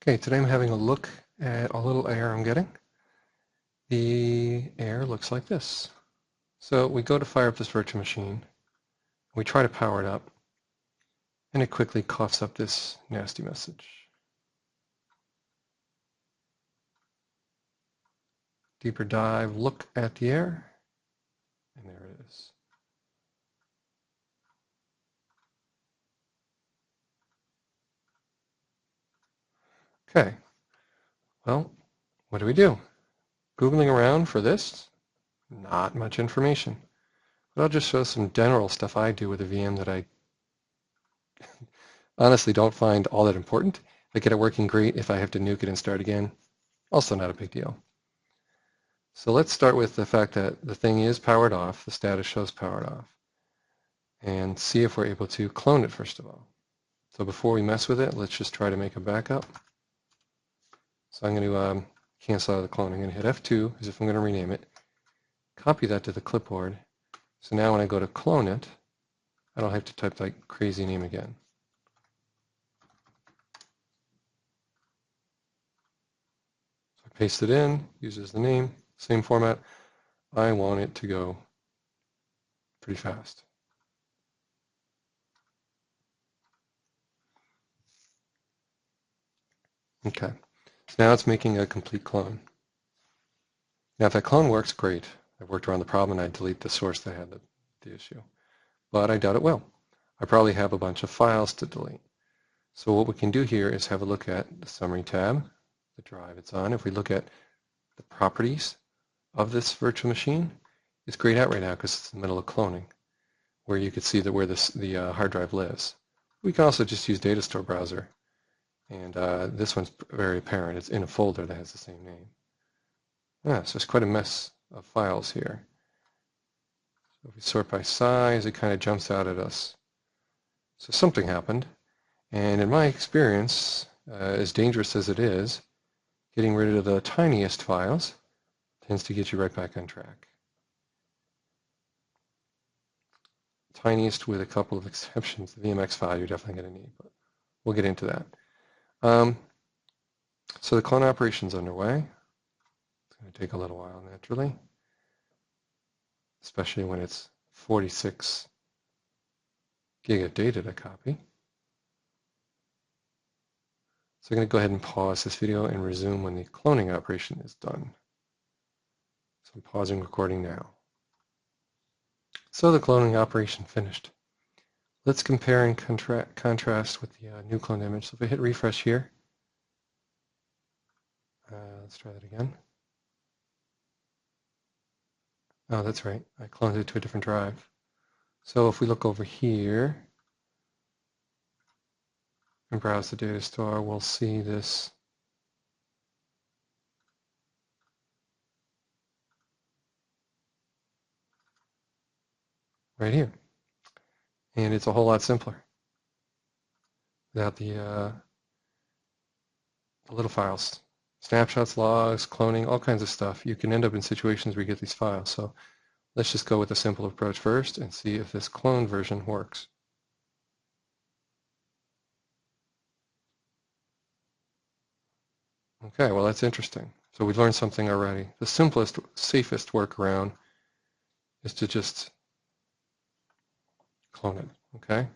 Okay, today I'm having a look at a little error I'm getting. The error looks like this. So we go to fire up this virtual machine, we try to power it up, and it quickly coughs up this nasty message. Deeper dive, look at the error, and there it is. Okay, well, what do? Googling around for this, not much information. But I'll just show some general stuff I do with a VM that I honestly don't find all that important. If I get it working great, if I have to nuke it and start again, also not a big deal. So let's start with the fact that the thing is powered off, the status shows powered off, and see if we're able to clone it first of all. So before we mess with it, let's just try to make a backup. So I'm going to cancel out of the clone. I'm going to hit F2 as if I'm going to rename it, copy that to the clipboard. So now when I go to clone it, I don't have to type that crazy name again. So I paste it in, uses the name, same format. I want it to go pretty fast. Okay, so now it's making a complete clone. Now if that clone works, great. I've worked around the problem and I delete the source that had the issue. But I doubt it will. I probably have a bunch of files to delete. So what we can do here is have a look at the summary tab, the drive it's on. If we look at the properties of this virtual machine, it's grayed out right now because it's in the middle of cloning, where you could see that where the hard drive lives. We can also just use Data Store Browser. And this one's very apparent. It's in a folder that has the same name. So it's quite a mess of files here. So if we sort by size, it kind of jumps out at us. So something happened. And in my experience, as dangerous as it is, getting rid of the tiniest files tends to get you right back on track. Tiniest with a couple of exceptions. The VMX file you're definitely going to need, but we'll get into that. So the clone operation's underway. It's going to take a little while naturally, especially when it's 46 gig of data to copy. So I'm going to go ahead and pause this video and resume when the cloning operation is done. So I'm pausing recording now. So the cloning operation finished. Let's compare and contrast with the new cloned image. So if I hit refresh here, let's try that again. Oh, that's right. I cloned it to a different drive. So if we look over here and browse the data store, we'll see this right here. And it's a whole lot simpler without the little files. Snapshots, logs, cloning, all kinds of stuff. You can end up in situations where you get these files. So let's just go with the simple approach first and see if this cloned version works. Okay, well that's interesting. So we've learned something already. The simplest, safest workaround is to just clone it, okay?